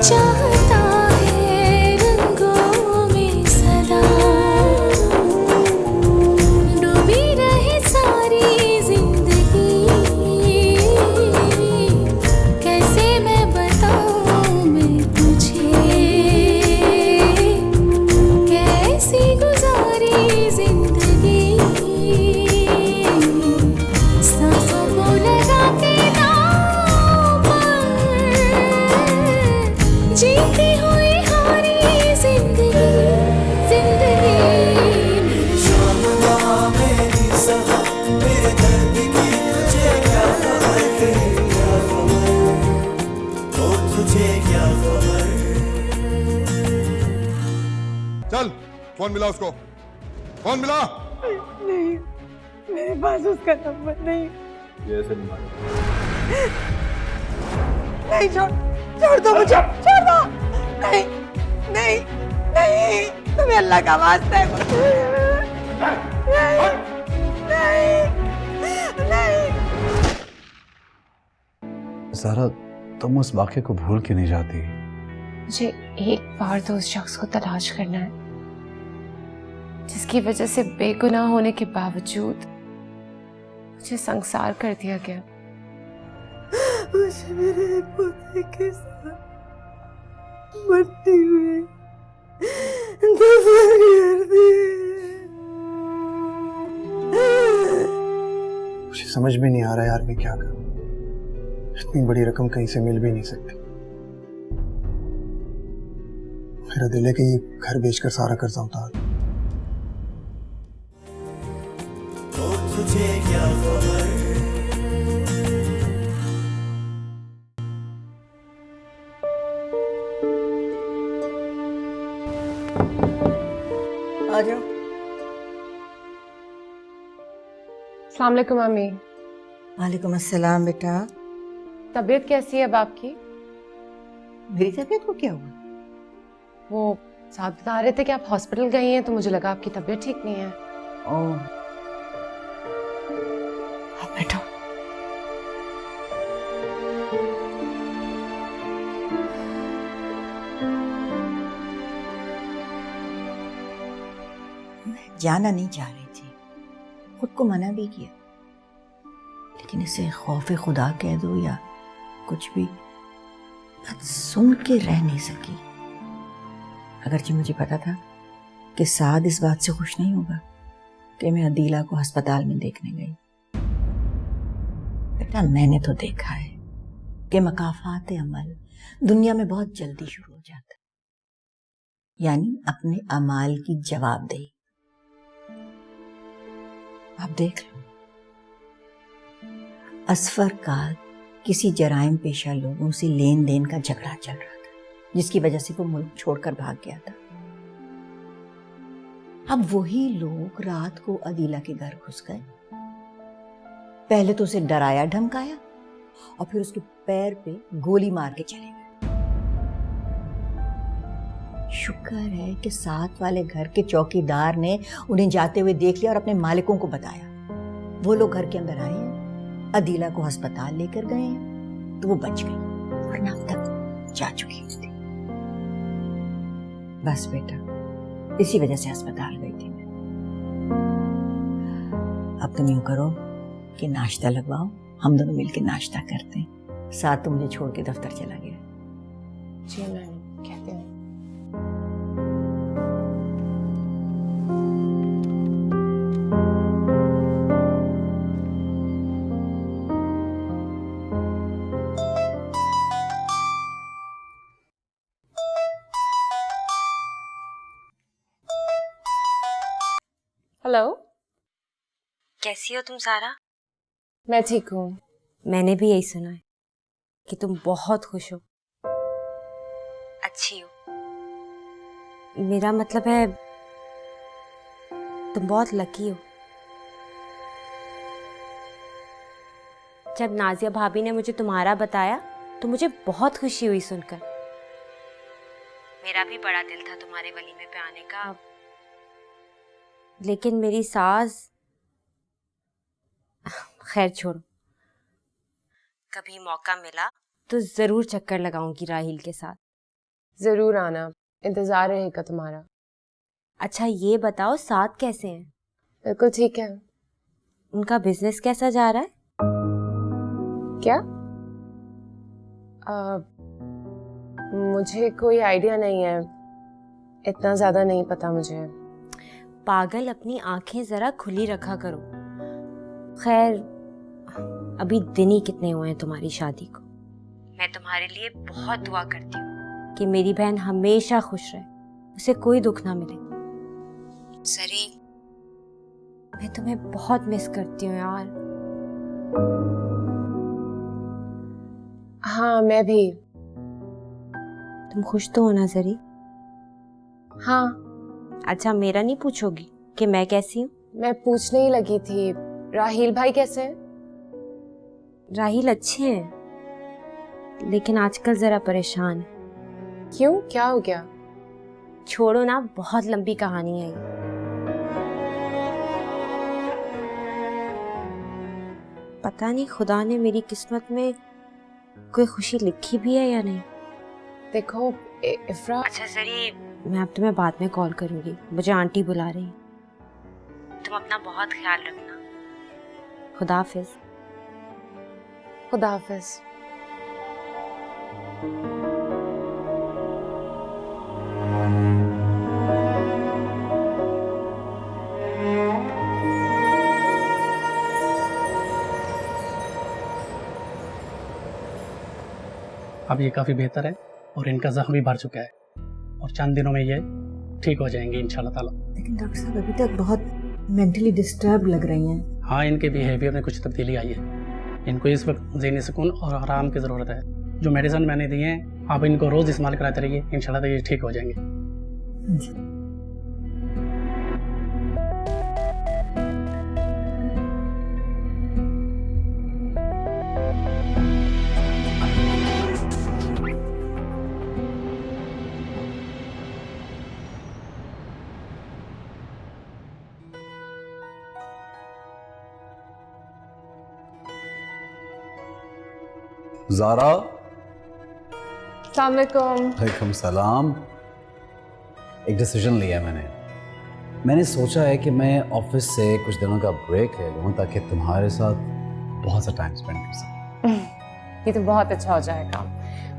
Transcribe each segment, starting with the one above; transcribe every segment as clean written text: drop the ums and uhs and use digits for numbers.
चाहता है रंगों में सदा डूबी रहे सारी जिंदगी। कैसे मैं बताऊं मैं तुझे कैसी गुजारी जिंदगी। सांसों को लगा के दाम पर जीती हुई हारी जिंदगी। जिंदगी शामला मेरी सहा मेरे दर्द की तुझे क्या खबर, क्या खबर, ओ तुझे क्या खबर। चल फोन मिला उसको, फोन मिला। नहीं, मेरे पास उसका नंबर नहीं। नहीं, छोड़ दो मुझे, छोड़ दो। नहीं नहीं नहीं, तुम्हें अल्लाह का वास्ता है। नहीं नहीं नहीं। ज़ारा, तुम उस वाक़े को भूल क्यों नहीं जाती? मुझे एक बार तो उस शख्स को तलाश करना है जिसकी वजह से बेगुनाह होने के बावजूद मुझे संसार कर दिया गया। मुझे मेरे पोते के साथ मरते हुए दफन कर दे। मुझे समझ में नहीं आ रहा यार, मैं क्या करूं। इतनी बड़ी रकम कहीं से मिल भी नहीं सकती। मेरा दिल है कि ये घर बेचकर सारा कर्जा उतार दूं। ओ तुझे क्या खबर। आ जाओ। अस्सलाम वालेकुम अम्मी। वालेकुम अस्सलाम बेटा। तबीयत कैसी है अब आपकी? मेरी तबीयत को क्या हुआ? वो साथ बता रहे थे कि आप हॉस्पिटल गई हैं, तो मुझे लगा आपकी तबीयत ठीक नहीं है। ओह, अब बेटा मैं जाना नहीं चाह रही थी, खुद को मना भी किया, लेकिन इसे खौफे खुदा कह दो या कुछ भी, बात सुन के रह नहीं सकी। अगरचे मुझे पता था कि साद इस बात से खुश नहीं होगा कि मैं अदीला को अस्पताल में देखने गई। बेटा, मैंने तो देखा है कि मकाफात अमल दुनिया में बहुत जल्दी शुरू हो जाता है, यानी अपने अमाल की जवाबदेही। आप देख लो, असफर का किसी जराइम पेशा लोगों से लेन देन का झगड़ा चल रहा था, जिसकी वजह से वो मुल्क छोड़कर भाग गया था। अब वही लोग रात को अदीला के घर घुस गए। पहले तो उसे डराया धमकाया और फिर उसके पैर पे गोली मार के चले गए। शुक्र है कि साथ वाले घर के चौकीदार ने उन्हें जाते हुए देख लिया और अपने मालिकों को बताया। वो लोग घर के अंदर आए हैं, अदीला को अस्पताल लेकर गए हैं, तो वो बच गई, वरना अब तक जा चुकी थी। बस बेटा, इसी वजह से अस्पताल गई थी मैं। अब तुम यूं करो कि नाश्ता लगवाओ, हम दोनों मिलकर नाश्ता करते हैं। साथ तो मुझे छोड़ के दफ्तर चला गया। जी मैम, कहते हैं। हेलो, कैसी हो तुम सारा? मैं ठीक हूँ। मैंने भी यही सुना है कि तुम बहुत खुश हो, अच्छी हो। मेरा मतलब है तुम बहुत लकी हो। जब नाजिया भाभी ने मुझे तुम्हारा बताया तो मुझे बहुत खुशी हुई सुनकर। मेरा भी बड़ा दिल था तुम्हारे वलीमे पे आने का, लेकिन मेरी सास खैर छोड़ो, कभी मौका मिला तो जरूर चक्कर लगाऊंगी राहिल के साथ। जरूर आना, इंतजार रहेगा तुम्हारा। अच्छा ये बताओ साथ कैसे हैं? बिल्कुल ठीक है। उनका बिजनेस कैसा जा रहा है? क्या? मुझे कोई आइडिया नहीं है, इतना ज्यादा नहीं पता मुझे। पागल, अपनी आंखें जरा खुली रखा करो। खैर अभी दिन ही कितने हुए हैं तुम्हारी शादी को। मैं तुम्हारे लिए बहुत दुआ करती हूँ कि मेरी बहन हमेशा खुश रहे, उसे कोई दुख ना मिले। सरी, मैं तुम्हें बहुत मिस करती हूँ यार। हाँ मैं भी। तुम खुश तो हो ना सरी? हाँ। अच्छा मेरा नहीं पूछोगी कि मैं कैसी हूँ? मैं पूछने ही लगी थी, राहिल भाई कैसे हैं? राहिल अच्छे हैं, लेकिन आजकल जरा परेशान है। क्यों, क्या हो गया? छोड़ो ना, बहुत लंबी कहानी है ये। पता नहीं खुदा ने मेरी किस्मत में कोई खुशी लिखी भी है या नहीं। देखो इफ्रा। अच्छा सरी, मैं अब तुम्हें बाद में कॉल करूंगी, मुझे आंटी बुला रही है। तुम अपना बहुत ख्याल रखना। खुदा हाफिज। खुदा हाफिज। अब ये काफ़ी बेहतर है और इनका जख्म भी भर चुका है और चंद दिनों में ये ठीक हो जाएंगे इंशाल्लाह ताला। लेकिन डॉक्टर साहब अभी तक बहुत मेंटली डिस्टर्ब लग रही हैं। हाँ, इनके बिहेवियर में कुछ तब्दीली आई है। इनको इस वक्त ज़हनी सुकून और आराम की ज़रूरत है। जो मेडिसिन मैंने दिए हैं आप इनको रोज़ इस्तेमाल कराते रहिए, इंशाल्लाह ये ठीक हो जाएंगे। ज़ारा। अस्सलामुअलैकुम। वालेकुम सलाम। एक डिसीजन लिया है मैंने सोचा है कि मैं ऑफिस से कुछ दिनों का ब्रेक ले लूँ ताकि तुम्हारे साथ बहुत सा टाइम स्पेंड कर सकूं। ये तो बहुत अच्छा हो जाएगा।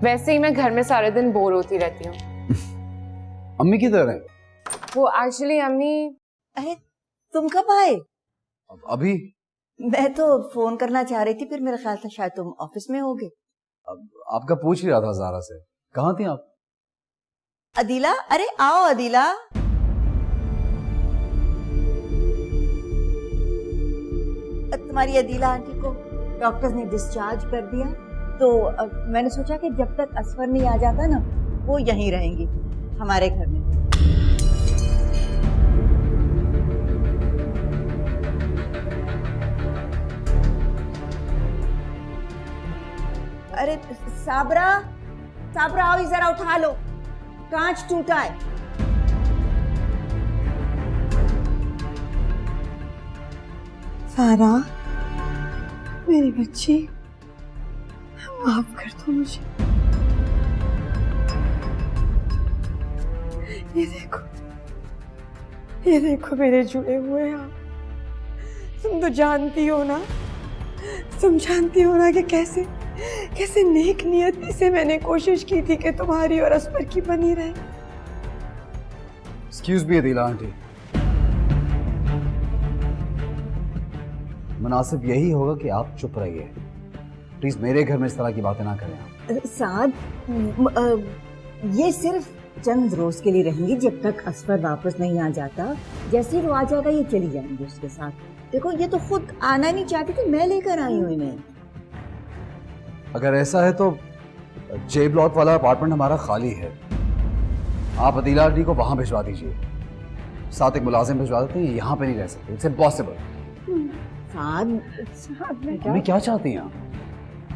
वैसे ही मैं घर में सारे दिन बोर होती रहती हूँ। अम्मी की तरह? वो एक्चुअली अम्मी। अरे तुम कब आए? अभी। मैं तो फोन करना चाह रही थी, फिर मेरा ख्याल था शायद तुम ऑफिस में होगे। आपका पूछ ही रहा था ज़ारा से, कहाँ थी आप? अदीला, अरे आओ अदीला। तुम्हारी अदीला आंटी को डॉक्टर्स ने डिस्चार्ज कर दिया, तो मैंने सोचा कि जब तक असफर नहीं आ जाता ना, वो यहीं रहेंगी हमारे घर में। अरे साबरा, साबरा आओ जरा उठा लो, कांच टूटा है। सारा मेरी बच्ची, माफ कर दो मुझे। ये देखो मेरे जुड़े हुए आप। तुम तो जानती हो ना, कि कैसे नेक नियति से मैंने कोशिश की थी कि तुम्हारी और असफर की बनी रहे। एक्सक्यूज मी अदीला आंटी, मुनासिब यही होगा कि आप चुप रहिए। प्लीज मेरे घर में इस तरह की बातें ना करें। साद, ये सिर्फ चंद रोज के लिए रहेंगी, जब तक असफर वापस नहीं आ जाता। जैसे ही वो आ जाएगा ये चली जाएंगी उसके साथ। देखो ये तो खुद आना नहीं चाहती थी, मैं लेकर आई हूँ इन्हें। अगर ऐसा है तो जे ब्लॉक वाला अपार्टमेंट हमारा खाली है, आप अदीला आंटी को वहां भिजवा दीजिए। साथ एक मुलाजिम भिजवा देते हैं, यहाँ पे नहीं रह सकते, इट्स इम्पॉसिबल। अम्मी क्या चाहती हैं आप?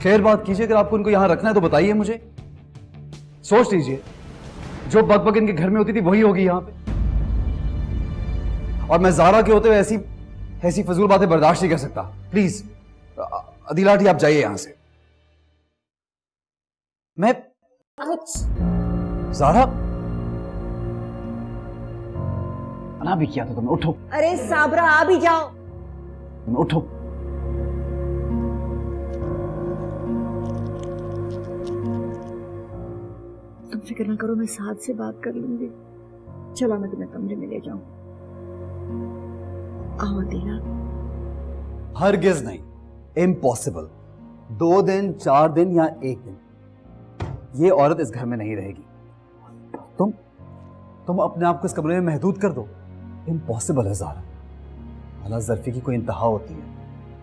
खैर बात कीजिए, अगर आपको उनको यहाँ रखना है तो बताइए मुझे। सोच लीजिए, जो बकबक इनके घर में होती थी वही होगी यहाँ पे। और मैं ज़ारा के होते हुए ऐसी फजूल बातें बर्दाश्त नहीं कर सकता। प्लीज अदीला आंटी आप जाइए यहां से। मैं ज़ारा मना भी किया था तुम्हें, उठो। अरे साबरा आ भी जाओ। तुम्हें उठो। तुम फिक्र ना करो, मैं साथ से बात कर लूंगी। चलो मैं तुम्हें कमरे में ले जाऊं। आओ अदीला। हरगिज नहीं, इम्पॉसिबल। 2 दिन, 4 दिन या 1 दिन ये औरत इस घर में नहीं रहेगी। तुम अपने आप को इस कमरे में महदूद कर दो। इम्पॉसिबल है ज़ारा। भला ज़र्फी की कोई इंतहा होती है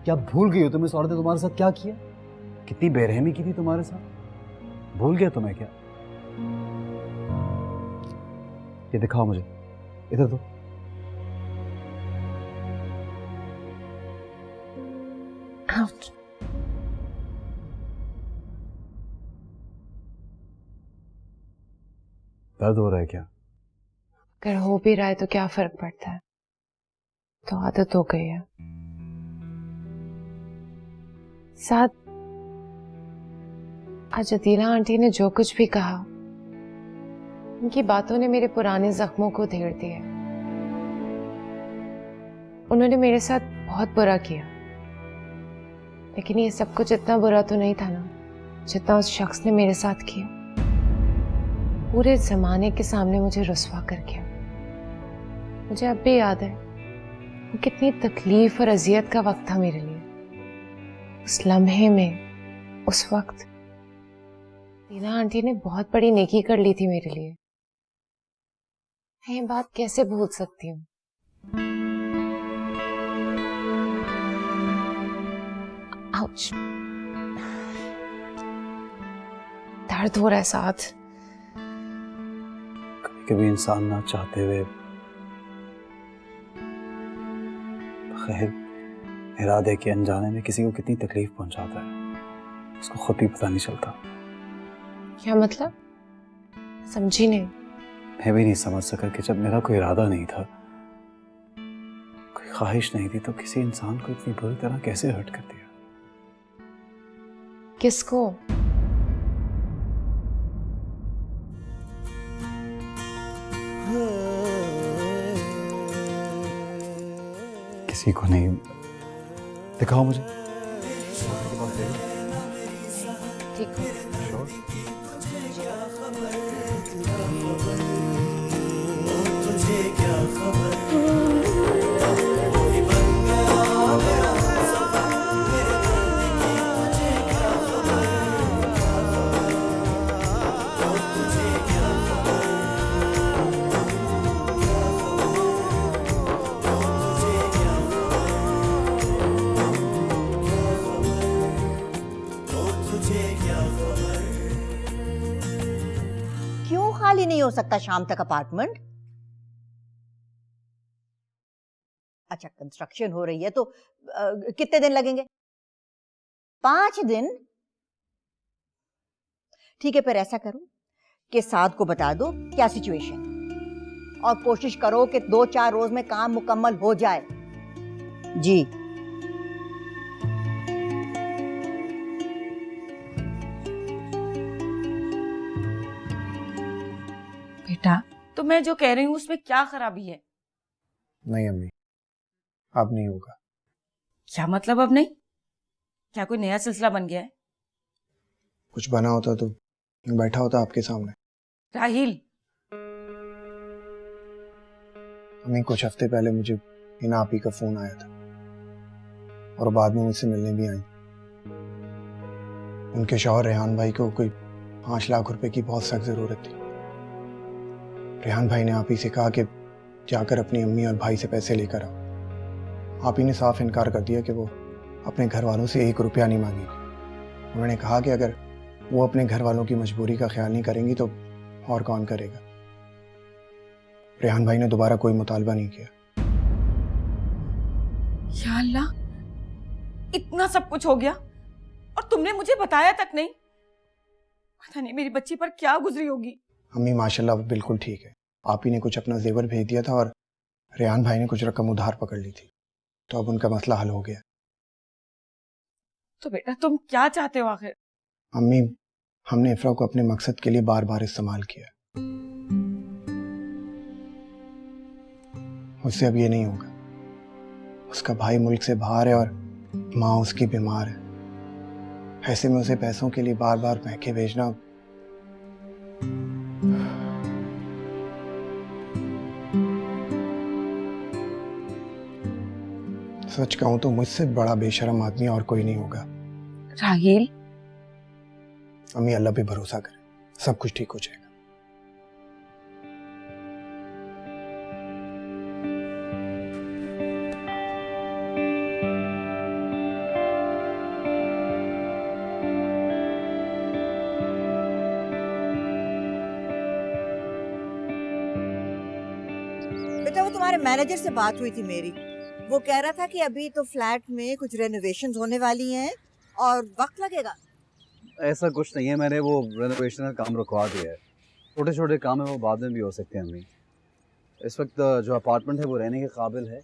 क्या? भूल गई हो तुम इस औरत ने तुम्हारे साथ क्या किया? कितनी बेरहमी की थी तुम्हारे साथ। भूल गया तुम्हें क्या? ये दिखाओ मुझे, इधर दो। आउट। दर्द हो रहा है क्या? अगर हो भी रहा है तो क्या फर्क पड़ता है, तो आदत हो गई है। साथ आज अदीला आंटी ने जो कुछ भी कहा, उनकी बातों ने मेरे पुराने जख्मों को धेड़ दिया। उन्होंने मेरे साथ बहुत बुरा किया, लेकिन ये सब कुछ इतना बुरा तो नहीं था ना जितना उस शख्स ने मेरे साथ किया। पूरे जमाने के सामने मुझे रुस्वा कर गया। मुझे अब भी याद है वो कितनी तकलीफ और अजियत का वक्त था मेरे लिए। उस लम्हे में, उस वक्त दीना आंटी ने बहुत बड़ी नेकी कर ली थी मेरे लिए। मैं ये बात कैसे भूल सकती हूँ? आउच। दर्द हो रहा है साथ। कभी इंसान ना चाहते हुए बगैर इरादे के अनजाने में किसी को कितनी तकलीफ पहुंचाता है, उसको खुद भी पता नहीं चलता। क्या मतलब? समझी नहीं। मैं भी नहीं समझ सका कि जब मेरा कोई इरादा नहीं था, कोई ख्वाहिश नहीं थी, तो किसी इंसान को इतनी बुरी तरह कैसे हर्ट कर दिया। किसको? किसी को नहीं। दिखाओ मुझे। ठीक है। तुझे क्या खबर? क्यों खाली नहीं हो सकता शाम तक अपार्टमेंट? अच्छा, कंस्ट्रक्शन हो रही है तो कितने दिन लगेंगे? 5 दिन? ठीक है, फिर ऐसा करो कि साद को बता दो क्या सिचुएशन, और कोशिश करो कि 2-4 रोज में काम मुकम्मल हो जाए। जी। बेटा, तो मैं जो कह रही हूँ उसमें क्या खराबी है? नहीं अम्मी, अब नहीं होगा। क्या मतलब अब नहीं? क्या कोई नया सिलसिला बन गया है? कुछ बना होता तो बैठा होता आपके सामने। राहिल, अम्मी, कुछ हफ्ते पहले मुझे हिना आपी का फोन आया था और बाद में मुझसे मिलने भी आई। उनके शौहर रेहान भाई को कोई 5 लाख रुपए की बहुत सख्त जरूरत थी। रेहान भाई ने आप ही से कहा कि जाकर अपनी अम्मी और भाई से पैसे लेकर आओ। आप ही ने साफ इनकार कर दिया कि वो अपने घर वालों से 1 रुपया नहीं मांगेगी। उन्होंने कहा कि अगर वो अपने घर वालों की मजबूरी का ख्याल नहीं करेंगी तो और कौन करेगा। रेहान भाई ने दोबारा कोई मुतालबा नहीं किया। या अल्लाह, इतना सब कुछ हो गया और तुमने मुझे बताया तक नहीं। पता नहीं मेरी बच्ची पर क्या गुजरी होगी। अम्मी माशाल्लाह वो बिल्कुल ठीक है। आप ही ने कुछ अपना जेवर भेज दिया था और रेहान भाई ने कुछ रकम उधार पकड़ ली थी, तो अब उनका मसला हल हो गया। तो बेटा तुम क्या चाहते हो आखिर? अम्मी, हमने इफ्रा को अपने मकसद के लिए बार बार इस्तेमाल किया। उससे अब ये नहीं होगा। उसका भाई मुल्क से बाहर है और माँ उसकी बीमार है। ऐसे में उसे पैसों के लिए बार बार महके भेजना सच कहूं तो मुझसे बड़ा बेशरम आदमी और कोई नहीं होगा। राहील, अम्मी अल्लाह पे भरोसा करें, सब कुछ ठीक हो जाएगा। बेटा वो तुम्हारे मैनेजर से बात हुई थी मेरी, वो कह रहा था कि अभी तो फ्लैट में कुछ रेनोवेशंस होने वाली हैं और वक्त लगेगा। ऐसा कुछ नहीं है, मैंने वो रेनोवेशन का काम रुकवा दिया है। छोटे छोटे काम है वो बाद में भी हो सकते हैं अम्मी। इस वक्त जो अपार्टमेंट है वो रहने के काबिल है।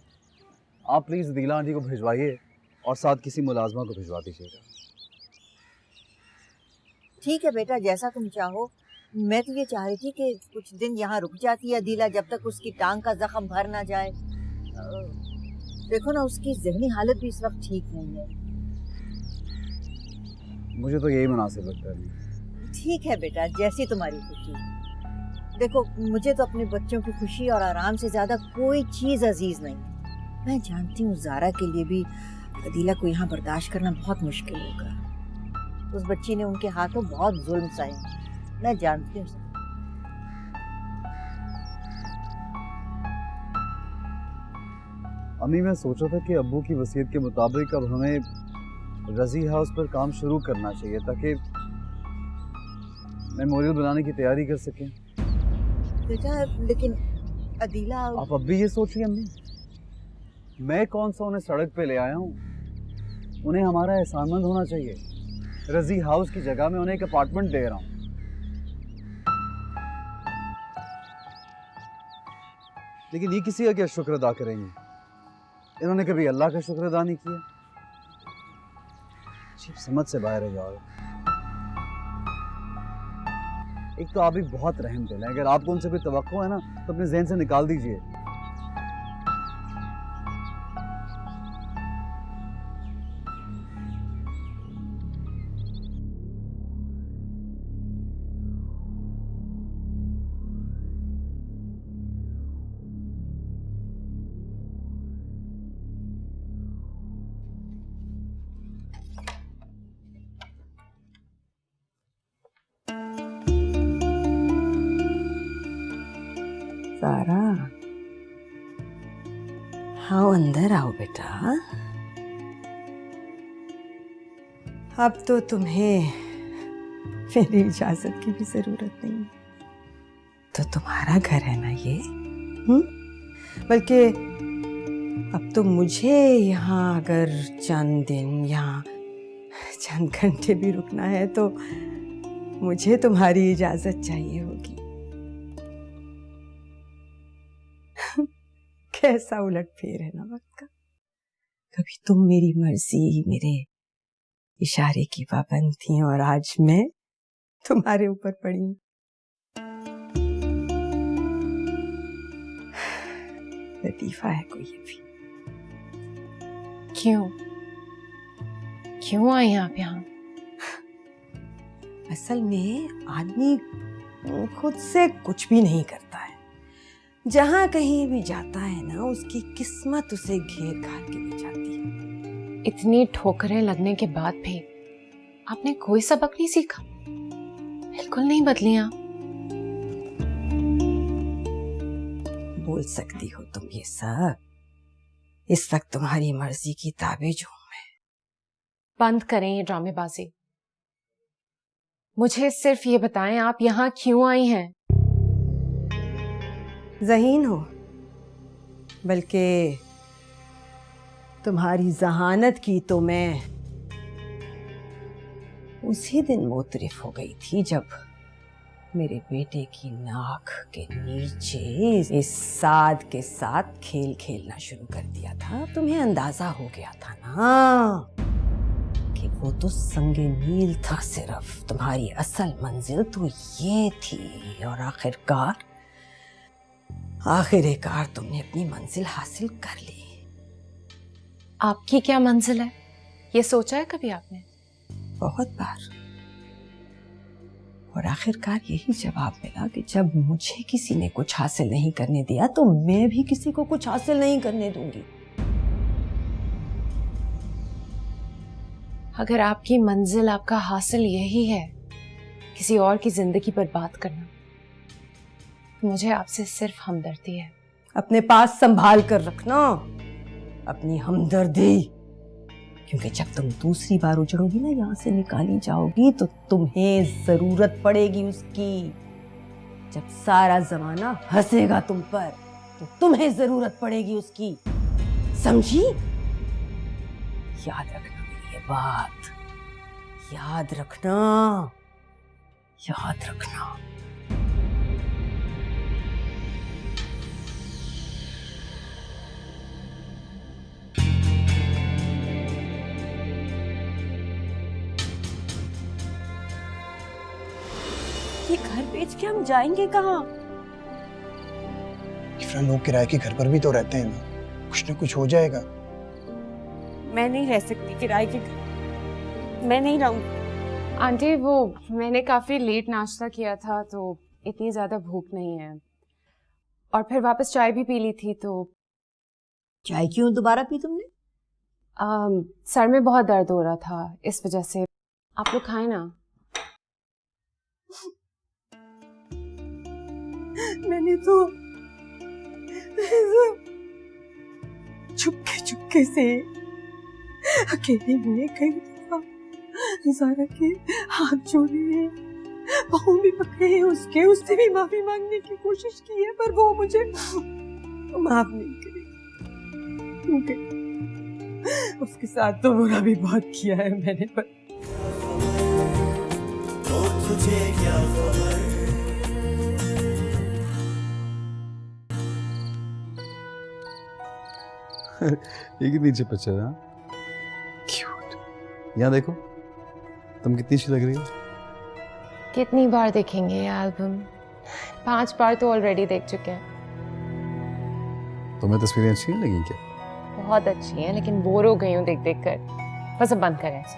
आप प्लीज़ अदीला आंटी को भिजवाइए और साथ किसी मुलाजमा को भिजवा दीजिएगा। ठीक है बेटा, जैसा तुम चाहो। मैं तो ये चाह रही थी कि कुछ दिन यहाँ रुक जाती है अदीला, जब तक उसकी टांग का जख्म भर ना जाए। देखो ना, उसकी ज़हनी हालत भी इस वक्त ठीक नहीं है। मुझे तो यही मुनासिब लगता है। ठीक है बेटा, जैसी तुम्हारी खुशी। देखो, मुझे तो अपने बच्चों की खुशी और आराम से ज्यादा कोई चीज अजीज नहीं। मैं जानती हूँ ज़ारा के लिए भी अदीला को यहाँ बर्दाश्त करना बहुत मुश्किल होगा। उस बच्ची ने उनके हाथों बहुत जुल्म सहे, मैं जानती हूँ। अम्मी, मैं सोचा था कि अब्बू की वसीयत के मुताबिक अब हमें रजी हाउस पर काम शुरू करना चाहिए ताकि मेमोरियल बनाने की तैयारी कर सकें। बेटा लेकिन अदीला, आप अब भी ये सोच रही हैं अम्मी? मैं कौन सा उन्हें सड़क पे ले आया हूँ? उन्हें हमारा एहसानमंद होना चाहिए। रजी हाउस की जगह में उन्हें एक अपार्टमेंट दे रहा हूँ। लेकिन ये किसी का क्या शुक्र अदा करेंगे? इन्होंने कभी अल्लाह का शुक्र अदा नहीं किया। अजीब समझ से बाहर है यार। एक तो आप भी बहुत रहम दिल हैं। अगर आपको उनसे कोई तवक्को है ना तो अपने ज़हन से निकाल दीजिए। ज़ारा, आओ अंदर आओ बेटा। अब तो तुम्हें मेरी इजाजत की भी जरूरत नहीं, तो तुम्हारा घर है ना ये। बल्कि अब तो मुझे यहाँ अगर चंद दिन या चंद घंटे भी रुकना है तो मुझे तुम्हारी इजाजत चाहिए होगी। कैसा उलट फेर है ना वक्त का। कभी तुम मेरी मर्जी, मेरे इशारे की पाबंद थी, और आज मैं तुम्हारे ऊपर पड़ी। लतीफा है कोई ये भी। क्यों आए आप यहाँ? असल में आदमी खुद से कुछ भी नहीं करता है। जहां कहीं भी जाता है ना, उसकी किस्मत उसे घेर घाल के ले जाती है। इतनी ठोकरें लगने के बाद भी आपने कोई सबक नहीं सीखा? बिल्कुल नहीं बदली आप। बोल सकती हो तुम ये सब? इस वक्त तुम्हारी मर्जी की ताबेज हूं मैं। बंद करें ये ड्रामेबाजी। मुझे सिर्फ ये बताएं, आप यहाँ क्यों आई हैं? ज़हीन हो, बल्कि तुम्हारी जहानत की तो मैं उसी दिन मोतरिफ हो गई थी जब मेरे बेटे की नाक के नीचे इस साद के साथ खेल खेलना शुरू कर दिया था। तुम्हें अंदाजा हो गया था ना कि वो तो संगे मील था सिर्फ, तुम्हारी असल मंजिल तो ये थी। और आखिरकार तुमने अपनी मंजिल हासिल कर ली। आपकी क्या मंजिल है, ये सोचा है कभी आपने? बहुत बार। और आखिरकार यही जवाब मिला कि जब मुझे किसी ने कुछ हासिल नहीं करने दिया तो मैं भी किसी को कुछ हासिल नहीं करने दूंगी। अगर आपकी मंजिल, आपका हासिल यही है किसी और की जिंदगी बर्बाद करना, तो मुझे आपसे सिर्फ हमदर्दी है। अपने पास संभाल कर रखना अपनी हमदर्दी, क्योंकि जब तुम दूसरी बार उजड़ोगी ना, यहाँ से निकाली जाओगी, तो तुम्हें जरूरत पड़ेगी उसकी। जब सारा जमाना हंसेगा तुम पर, तो तुम्हें जरूरत पड़ेगी उसकी, समझी? याद रखना मेरी ये बात, याद रखना, याद रखना। ये घर बेच के हम जाएंगे कहाँ? इफ्रा, लोग किराए के घर पर भी तो रहते हैं ना, कुछ ना कुछ हो जाएगा। मैं नहीं रह सकती किराए के घर, मैं नहीं रहूंगी। आंटी, वो मैंने काफी लेट नाश्ता किया था तो इतनी ज्यादा भूख नहीं है, और फिर वापस चाय भी पी ली थी। तो चाय क्यों दोबारा पी तुमने? सर में बहुत दर्द हो रहा था, इस वजह से। आप लोग खाएं ना। मैंने तो चुपके चुपके से अकेले में कई दफा ज़ारा के हाथ जोड़े हैं, पाँव भी पकड़े हैं उसके, उससे भी माफी मांगने की कोशिश की है, पर वो मुझे माफ नहीं करी, क्योंकि उसके साथ तो बुरा भी बहुत किया है मैंने। पर तुझे क्या खबर, ये कितनी अच्छी पिक्चर है, क्यूट। यहाँ देखो, तुम कितनी अच्छी लग रही हो। कितनी बार देखेंगे ये एल्बम? 5 बार तो ऑलरेडी देख चुके हैं। तुम्हें तस्वीरें अच्छी नहीं लगी क्या? बहुत अच्छी हैं, लेकिन बोर हो गई हूँ देख देख कर। बस अब बंद करें इसे।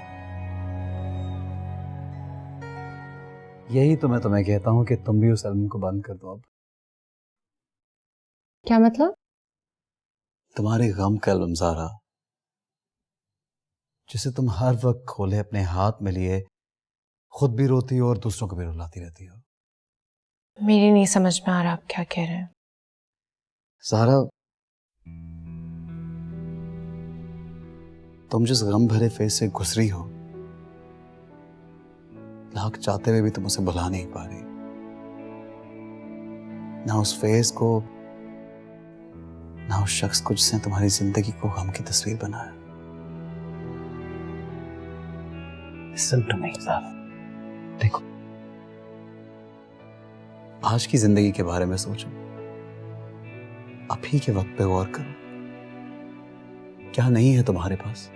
यही तो मैं तुम्हें कहता हूँ कि तुम भी उस एल्बम को बंद कर दो अब। क्या मतलब? तुम्हारे गम का एल्बम ज़ारा, जिसे तुम हर वक्त खोले अपने हाथ में लिए खुद भी रोती हो और दूसरों को भी रुलाती रहती हो। मेरी नहीं समझ में आ रहा आप क्या कह रहे हैं। ज़ारा, तुम जिस गम भरे फेज से गुजरी हो, लाख चाहते हुए भी तुम उसे भुला नहीं पा रही। ना उस फेज को, ना उस शख्स को जिसने तुम्हारी जिंदगी को गम की तस्वीर बनाया। Listen to me, Zaara. देखो, आज की जिंदगी के बारे में सोचो, अभी के वक्त पे गौर करो। क्या नहीं है तुम्हारे पास?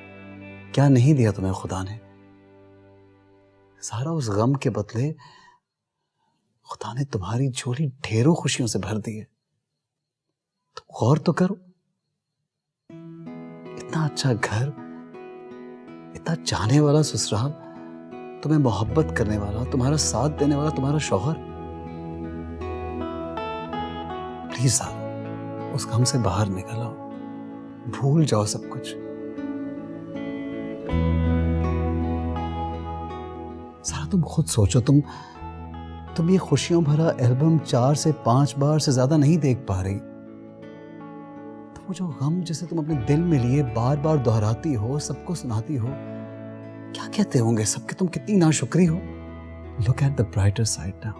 क्या नहीं दिया तुम्हें खुदा ने? सारा उस गम के बदले खुदा ने तुम्हारी झोली ढेरों खुशियों से भर दी है। तो गौर तो करो, इतना अच्छा घर, इतना चाहने वाला ससुराल, तुम्हें मोहब्बत करने वाला, तुम्हारा साथ देने वाला तुम्हारा शौहर। प्लीज सारा, उस गम से बाहर निकल आओ, भूल जाओ सब कुछ। सारा, तुम खुद सोचो, तुम ये खुशियों भरा एल्बम 4 से 5 बार से ज्यादा नहीं देख पा रही। तो वो जो गम जिसे तुम अपने दिल में लिए बार बार दोहराती हो, सबको सुनाती हो, क्या कहते होंगे सबके तुम कितनी नाशुक्री हो। Look at the brighter side now.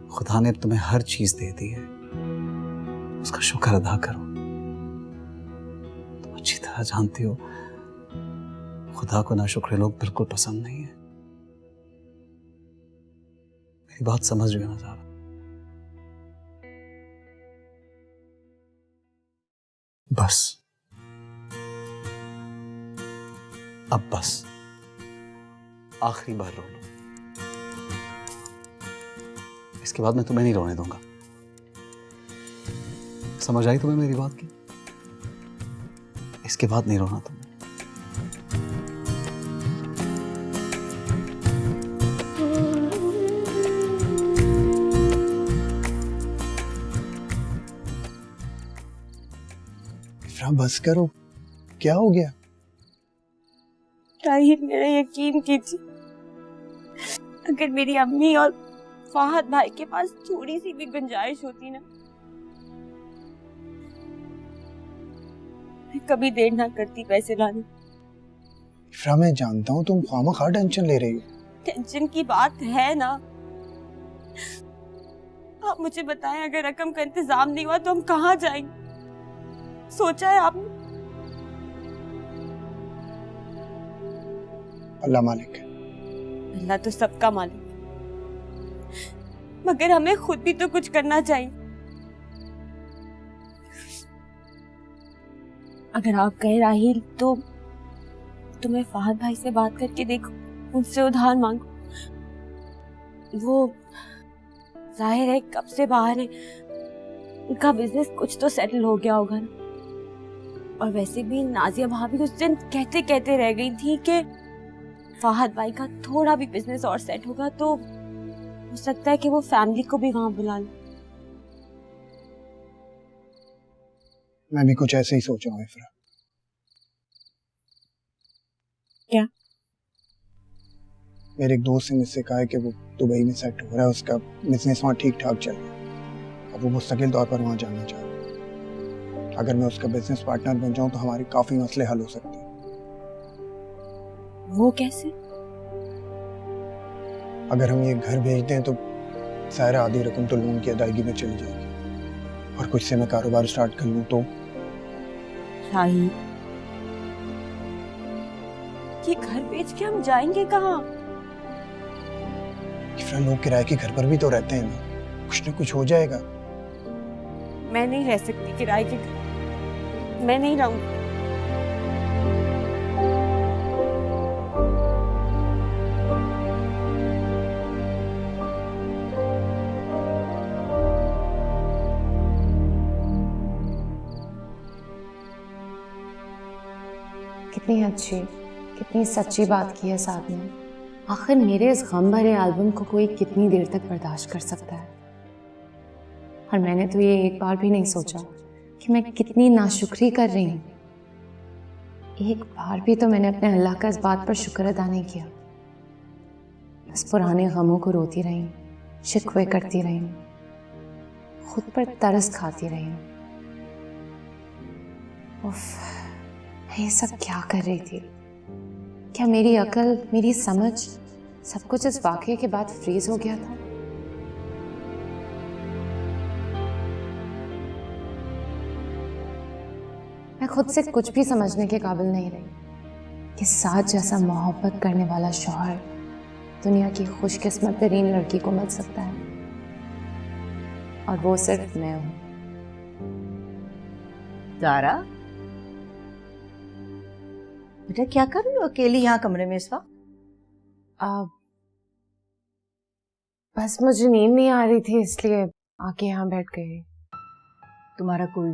खुदा ने तुम्हें हर चीज दे दी है, उसका शुक्र अदा करो। तुम अच्छी तरह जानती हो खुदा को नाशुक्रे लोग बिल्कुल पसंद नहीं है। मेरी बात समझ रहे हो ना ज़ारा? बस अब बस आखिरी बार रो लो, इसके बाद मैं तुम्हें नहीं रोने दूंगा। समझ आई तुम्हें मेरी बात की? इसके बाद नहीं रोना तुम्हें। इफ्रा बस करो, क्या हो गया? ताहिर, मेरा यकीन कीजिए, अगर मेरी अम्मी और फाहद भाई के पास थोड़ी सी भी गुंजाइश होती ना, मैं कभी देर ना करती पैसे लाने। इफ्रा मैं जानता हूँ तुम खामखा टेंशन ले रही हो। टेंशन की बात है ना। आप मुझे बताएं, अगर रकम का इंतजाम नहीं हुआ तो हम कहाँ जाएंगे? सोचा है आपने? अल्लाह मालिक है। अल्लाह तो सबका मालिक, मगर हमें खुद भी तो कुछ करना चाहिए। अगर आप कहे राहिल, तो तुम्हें फाहद भाई से बात करके देखो, उनसे उधार मांगो। वो जाहिर है कब से बाहर है, उनका बिजनेस कुछ तो सेटल हो गया होगा ना। और वैसे भी नाजिया भाभी उस दिन कहते कहते रह गई थी कि फाहद भाई का थोड़ा भी बिजनेस और सेट होगा तो हो सकता है कि वो फैमिली को भी वहां बुला ले। मैं भी कुछ ऐसे ही सोच रहा हूँ इफ्रा। क्या? मेरे एक दोस्त ने मुझसे कहा है कि वो दुबई में सेट हो रहा है, उसका बिजनेस वहाँ ठीक ठाक चल रहा है। अब वो मुस्तकिल तौर पर वहाँ जाना चाह रहा है। अगर मैं उसका बिजनेस पार्टनर बन जाऊँ तो हमारे काफी मसले हल हो सकते हैं। वो कैसे? अगर हम ये घर भेज दें तो सारा आधी रकम तो लोन की अदायगी में चली जाएगी, और कुछ से मैं कारोबार स्टार्ट कर लूँ तो शाही, ये घर बेच के हम जाएंगे कहाँ? इफ्रा लोग किराए के घर पर भी तो रहते हैं ना, कुछ न कुछ हो जाएगा। मैं नहीं रह सकती किराए के घर, मैं नहीं रहूंगी। कितनी अच्छी, कितनी सच्ची बात की है साहब ने। आखिर मेरे इस गम भरे एल्बम को कोई कितनी देर तक बर्दाश्त कर सकता है? और मैंने तो ये एक बार भी नहीं सोचा कि मैं कितनी नाशुक्री कर रही हूँ। एक बार भी तो मैंने अपने अल्लाह का इस बात पर शुक्र अदा नहीं किया। बस पुराने गमों को रोती रही, शिकवे करती रही, खुद पर तरस खाती रही। उफ, मैं ये सब क्या कर रही थी? क्या मेरी अकल, मेरी समझ सब कुछ इस वाकये के बाद फ्रीज हो गया था? मैं खुद से कुछ भी समझने के काबिल नहीं रही कि साथ जैसा मोहब्बत करने वाला शौहर दुनिया की खुशकिस्मत तरीन लड़की को मिल सकता है, और वो सिर्फ मैं हूं। ज़ारा, बेटा क्या कर रही हो अकेली यहाँ कमरे में इस वक्त? बस मुझे नींद नहीं आ रही थी, इसलिए आके यहाँ बैठ गई। तुम्हारा कोई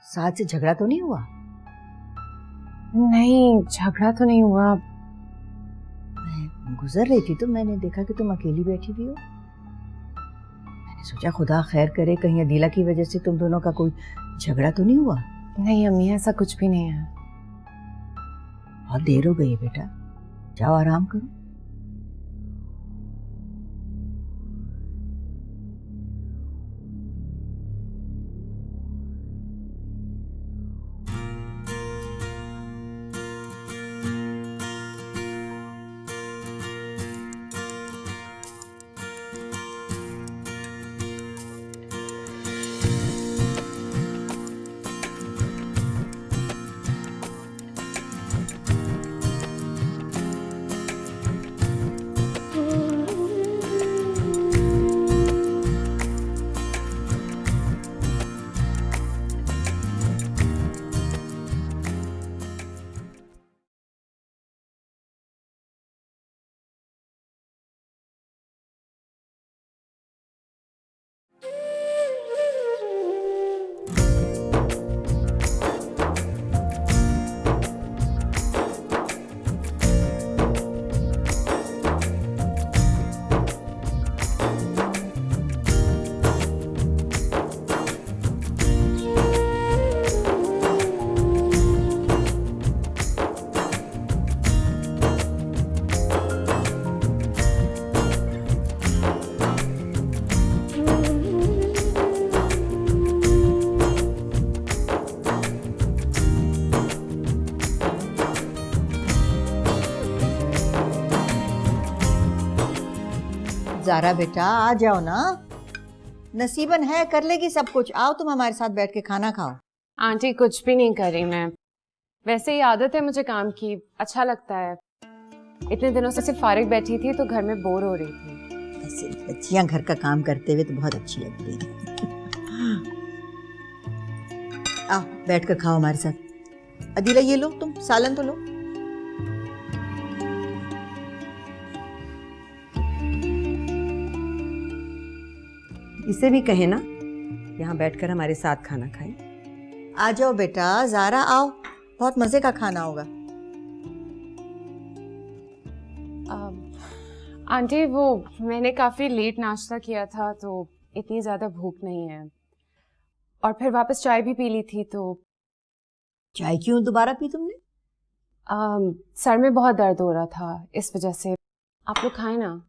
साथ से झगड़ा तो नहीं हुआ? नहीं, झगड़ा तो नहीं हुआ। मैं गुजर रही थी तो मैंने देखा कि तुम अकेली बैठी हुई हो। मैंने सोचा खुदा खैर करे, कहीं अदीला की वजह से तुम दोनों का कोई झगड़ा तो नहीं हुआ? नहीं अम्मी, ऐसा कुछ भी नहीं है। बहुत देर हो गई है बेटा, जाओ आराम करो। ज़ारा बेटा आ जाओ ना, नसीबन है कर लेगी सब कुछ। आओ तुम हमारे साथ बैठ के खाना खाओ। आंटी कुछ भी नहीं करी मैं, वैसे ही आदत है मुझे काम की, अच्छा लगता है। इतने दिनों से सिर्फ फारिग बैठी थी तो घर में बोर हो रही थी। ऐसे बच्चियां घर का काम करते हुए तो बहुत अच्छी लगती है। आओ बैठ कर खाओ हमारे साथ। अदीला ये लो, तुम सालन तो लो। इसे भी कहे ना यहाँ बैठकर हमारे साथ खाना खाए। आ जाओ बेटा, ज़ारा आओ, बहुत मजे का खाना होगा। आंटी वो मैंने काफी लेट नाश्ता किया था तो इतनी ज्यादा भूख नहीं है, और फिर वापस चाय भी पी ली थी। तो चाय क्यों दोबारा पी तुमने? सर में बहुत दर्द हो रहा था इस वजह से। आप लोग खाएं ना।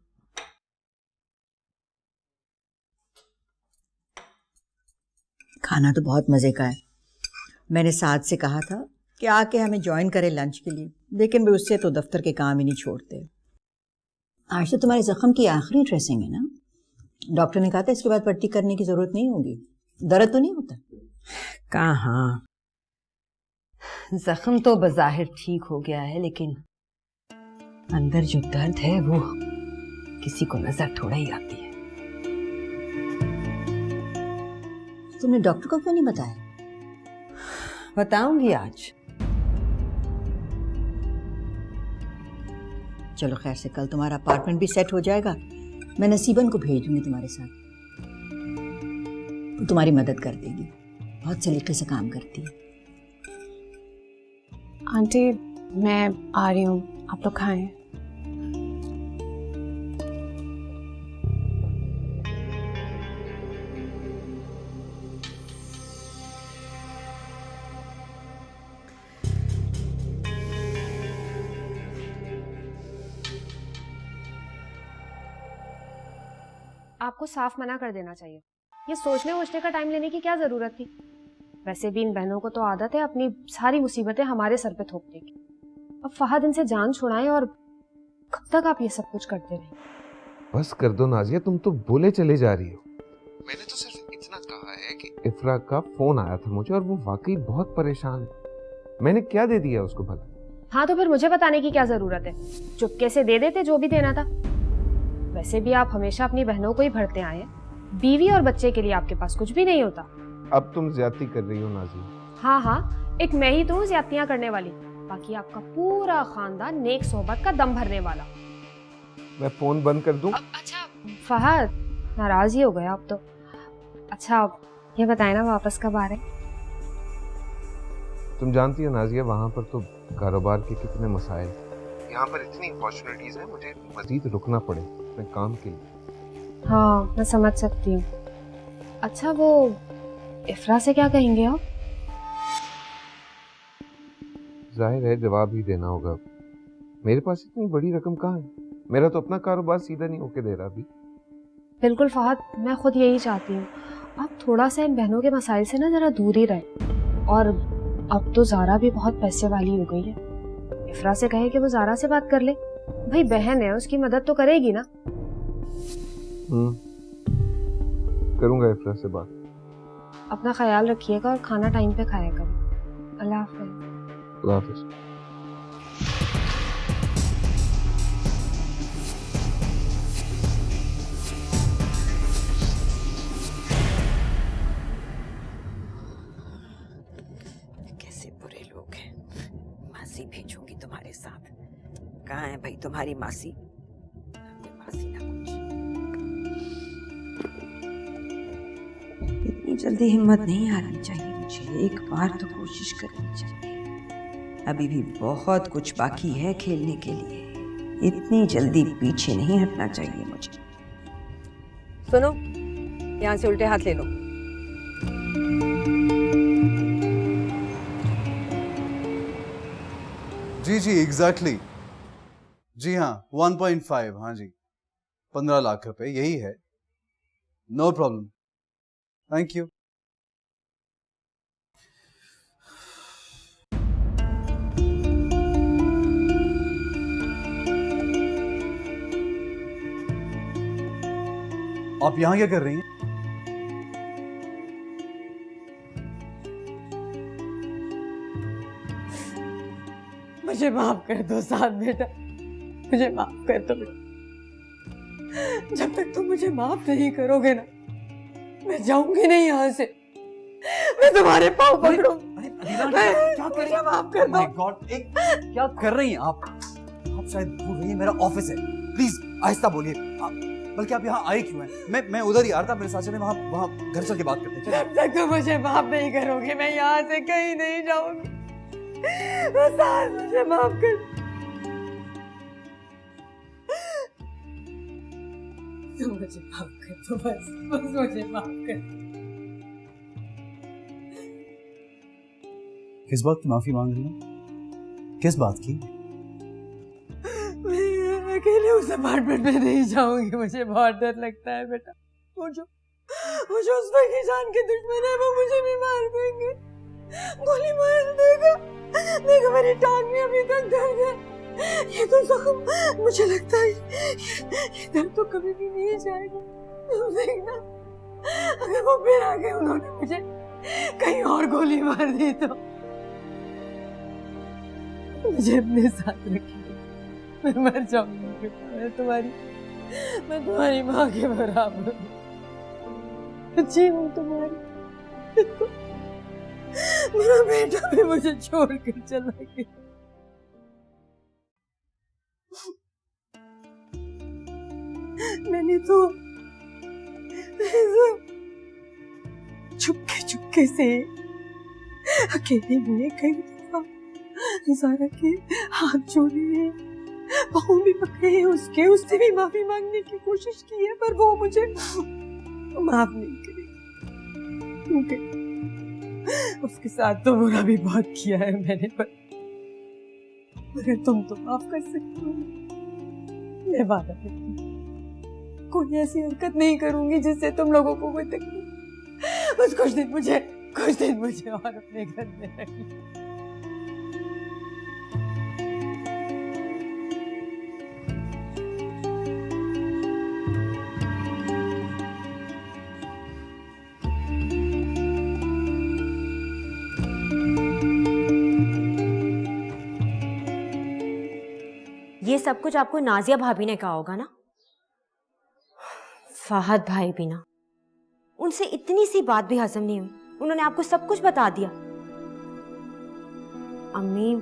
खाना तो बहुत मजे का है। मैंने साद से कहा था कि आके हमें ज्वाइन करे लंच के लिए, लेकिन वे उससे तो दफ्तर के काम ही नहीं छोड़ते। आज तो तुम्हारे जख्म की आखिरी ड्रेसिंग है ना? डॉक्टर ने कहा था इसके बाद पट्टी करने की जरूरत नहीं होगी। दर्द तो नहीं होता? कहाँ, जख्म तो बज़ाहिर ठीक हो गया है, लेकिन अंदर जो दर्द है वो किसी को नजर थोड़ा ही आती है। तुमने डॉक्टर को क्यों नहीं बताया? बताऊंगी आज। चलो खैर से, कल तुम्हारा अपार्टमेंट भी सेट हो जाएगा। मैं नसीबन को भेज दूंगी तुम्हारे साथ, वो तुम्हारी मदद कर देगी, बहुत सलीके से काम करती है। आंटी मैं आ रही हूँ, आप लोग खाएं। आपको साफ मना कर देना चाहिए। ये सोचने वोचने का टाइम लेने की क्या जरूरत थी? वैसे भी इन बहनों को तो आदत है अपनी सारी मुसीबतें हमारे सर पे थोपने की। अब फहद इनसे जान छुड़ाएं, और कब तक आप ये सब कुछ करते रहें? बस कर दो नाजिया, तुम तो बोले चले जा रही हो। मैंने तो सिर्फ इतना कहा है कि इफ्रा का फोन आया था मुझे और वो वाकई बहुत परेशान है। मैंने क्या दे दिया उसको भला? हाँ तो फिर मुझे बताने की क्या जरूरत है? चुपके से दे देते जो भी देना था। वैसे भी आप हमेशा अपनी बहनों को ही भरते आए हैं। बीवी और बच्चे के लिए आपके पास कुछ भी नहीं होता। अब तुम ज्यादती कर रही हो नाजिया। हाँ हाँ, एक मैं ही तो हूँ ज्यादतियां करने वाली, बाकी आपका पूरा खानदान नेक सोहबत का दम भरने वाला। मैं फोन बंद कर दूं? अच्छा फहद नाराज ही हो गया अब तो। अच्छा ये बताए ना वापस कब आ रहे? तुम जानती हो नाजिया, वहाँ पर तो कारोबार के कितने मसाइल, यहाँ पर इतनी अपॉर्चुनिटीज है, मुझे मजीद रुकना पड़े अपने काम के लिए। हाँ मैं समझ सकती हूँ। अच्छा वो इफ्रा से क्या कहेंगे आप? जाहिर है जवाब ही देना होगा। मेरे पास इतनी बड़ी रकम कहाँ है, मेरा तो अपना कारोबार सीधा नहीं होके दे रहा अभी। बिल्कुल फहद, मैं खुद यही चाहती हूँ। आप थोड़ा सा इन बहनों के मसाइल से ना जरा दूर ही रहे। और अब तो ज़ारा भी बहुत पैसे वाली हो गई है। इफ्रा से कहे कि वो ज़ारा से बात कर ले, भाई बहन है उसकी मदद तो करेगी ना। करूंगा इफ्रा से बात। अपना ख्याल रखिएगा और खाना टाइम पे खाया करें। अल्लाह हाफ़िज़। अल्लाह हाफ़िज़। कैसे बुरे लोग हैं। मासी भेजूंगी तुम्हारे साथ। कहाँ है भाई तुम्हारी मासी? कोई मासी ना कुछ। इतनी जल्दी हिम्मत नहीं हारनी चाहिए मुझे, एक बार तो कोशिश करनी चाहिए। अभी भी बहुत कुछ बाकी है खेलने के लिए, इतनी जल्दी पीछे नहीं हटना चाहिए मुझे। सुनो, यहाँ से उल्टे हाथ ले लो। जी जी एग्जैक्टली जी हाँ 1.5 हाँ जी 15 लाख रुपए यही है। No problem, thank you. आप यहाँ क्या कर रही हैं? मुझे माफ कर दो साथ बेटा, मुझे माफ कर दो बेटा। जब तक तुम मुझे माफ नहीं करोगे ना, मैं जाऊंगी नहीं यहाँ से। मैं तुम्हारे पाँव पकड़ूंगी। मुझे माफ कर दो। गॉड, एक क्या कर रही हैं आप? आप शायद भूल रही हैं मेरा ऑफिस है। प्लीज आहिस्ता बोलिए। बल्कि आप यहाँ आए क्यों हैं? मैं उधर ही आ रहा था, मेरे साथ चले, वहाँ घर चल के बात करते हैं। जब तक तुम मुझे माफ नहीं करोगे मैं यहाँ से कहीं नहीं जाऊंगी। बस मुझे माफ कर। तुम मुझे माफ कर दो, बस मुझे माफ कर। किस बात की माफी मांग रही हैं? किस बात की? मैं अकेले उस अपार्टमेंट में नहीं जाऊंगी, मुझे बहुत डर लगता है बेटा। वो जो उस पर की जान के दुश्मन है वो मुझे भी मार देंगे, गोली मार देगा। देखो मेरी टांग में अभी तक दर्द है, ये तो जख्म मुझे लगता है ये दर्द तो कभी भी नहीं जाएगा। देखना अगर वो फिर आगे उन्होंने मुझे कहीं और गोली मार दी तो मुझे अपने साथ रखिए, मैं मर जाऊंगी। मैं तुम्हारी माँ के बराबर हूँ, अच्छी हूँ तुम्हारी। मेरा बेटा भी मुझे छोड़कर चला गया। मैंने तो चुपके से अकेले में कई दफा ज़ारा के हाथ जोड़े हैं, पाँव भी पकड़े हैं उसके, उससे भी माफी मांगने की कोशिश की है, पर वो मुझे माफ नहीं करेगी। क्योंकि उसके साथ तो बुरा भी बहुत किया है मैंने, पर मगर तुम तो माफ कर सकते हो। मैं वादा करती हूँ कोई ऐसी हरकत नहीं करूंगी जिससे तुम लोगों को कोई तकलीफ। बस कुछ दिन मुझे और अपने घर में रखिए। ये सब कुछ आपको नाजिया भाभी ने कहा होगा ना? फहद भाई भी ना, उनसे इतनी सी बात भी हजम नहीं हुई, उन्होंने आपको सब कुछ बता दिया। अम्मी,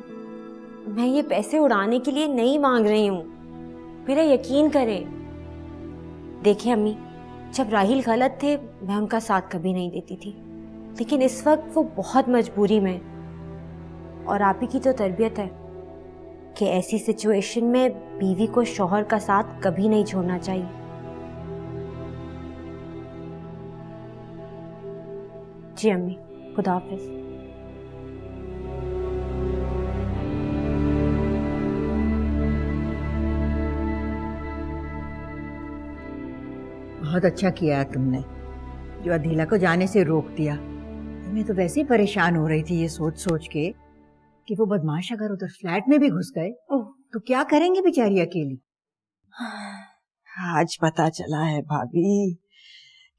मैं ये पैसे उड़ाने के लिए नहीं मांग रही हूँ, मेरा यकीन करें। देखिए अम्मी, जब राहिल गलत थे मैं उनका साथ कभी नहीं देती थी, लेकिन इस वक्त वो बहुत मजबूरी में, और आप ही की तो तरबियत है कि ऐसी सिचुएशन में बीवी को शौहर का साथ कभी नहीं छोड़ना चाहिए। जी अम्मी, खुदा हाफिज। बहुत अच्छा किया है तुमने जो अदीला को जाने से रोक दिया। मैं तो वैसे ही परेशान हो रही थी ये सोच के कि वो बदमाश अगर उधर फ्लैट में भी घुस गए तो क्या करेंगे बेचारी अकेली। आज पता चला है भाभी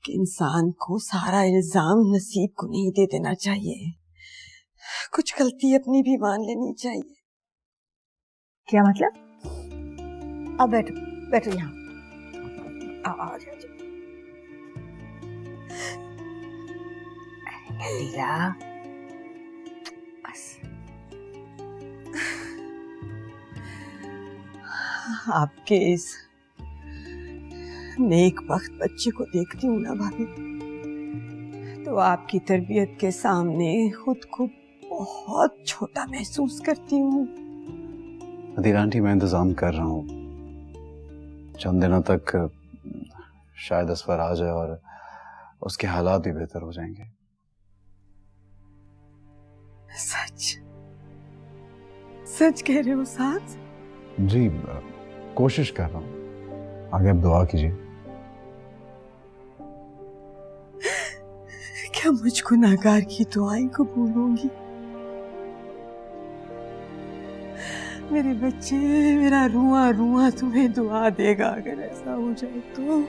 कि इंसान को सारा इल्जाम नसीब को नहीं दे देना चाहिए, कुछ गलती अपनी भी मान लेनी चाहिए। क्या मतलब? अब बैठो यहाँ। आ जाओ। अदीला, बस आपके इस नेक बख्त बच्चे को देखती हूँ ना भाभी, तो आपकी तरबियत के सामने खुद को बहुत छोटा महसूस करती हूँ। अदीला आंटी, मैं इंतजाम कर रहा हूँ, चंद दिनों तक शायद असफर आ जाए और उसके हालात भी बेहतर हो जाएंगे। सच कह रहे हो साथ? जी, कोशिश कर रहा हूँ, आगे आप दुआ कीजिए। क्या मुझ गुनाहगार की दुआएं कबूल होंगी? मेरे बच्चे, मेरा रुआ रुआ तुम्हें दुआ देगा अगर ऐसा हो जाए तो।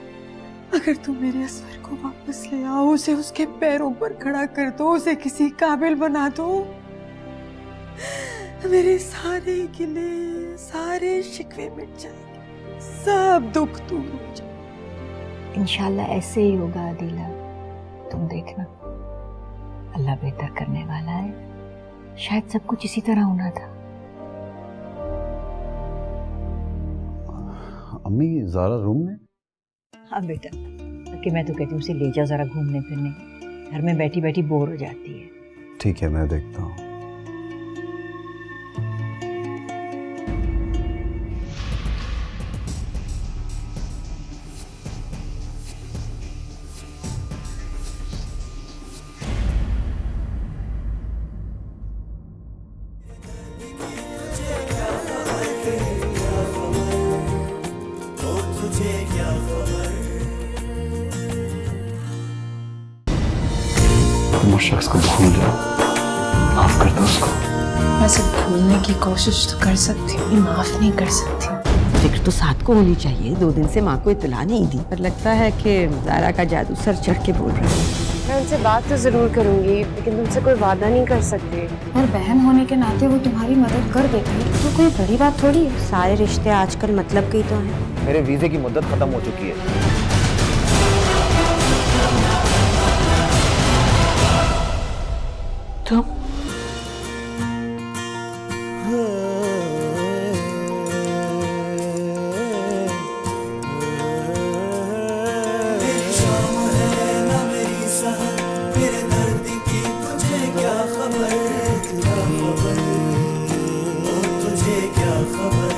अगर तुम मेरे असवर को वापस ले आओ, उसे उसके पैरों पर खड़ा कर दो, उसे किसी काबिल बना दो, मेरे सारे गिले, सारे शिकवे मिट जाएंगे, सब दुख दूर हो जाए। इंशाल्लाह ऐसे ही होगा अदीला, तुम देखना, अल्लाह बेहतर करने वाला है। शायद सब कुछ इसी तरह होना था। अम्मी ज़ारा रूम में? हाँ बेटा, कि मैं तो कहती हूँ उसे ले जा जरा घूमने फिरने, घर में बैठी बैठी बोर हो जाती है। ठीक है, मैं देखता हूँ। तुम उस शख्स को भूल जाओ, माफ कर दो उसको। वैसे भूलने की कोशिश तो कर सकती हूँ, माफ नहीं कर सकती। फिक्र तो साथ को होनी चाहिए। 2 दिन से माँ को इत्तला नहीं दी, पर लगता है कि ज़ारा का जादू सर चढ़ के बोल रहा है। मैं उनसे बात तो जरूर करूंगी, लेकिन तुमसे कोई वादा नहीं कर सकती। और बहन होने के नाते वो तुम्हारी मदद कर देती है तो कोई बड़ी बात थोड़ी है। सारे रिश्ते आजकल मतलब के ही तो हैं। मेरे वीजे की मुद्दत खत्म हो चुकी है। तुम तुझे क्या खबर।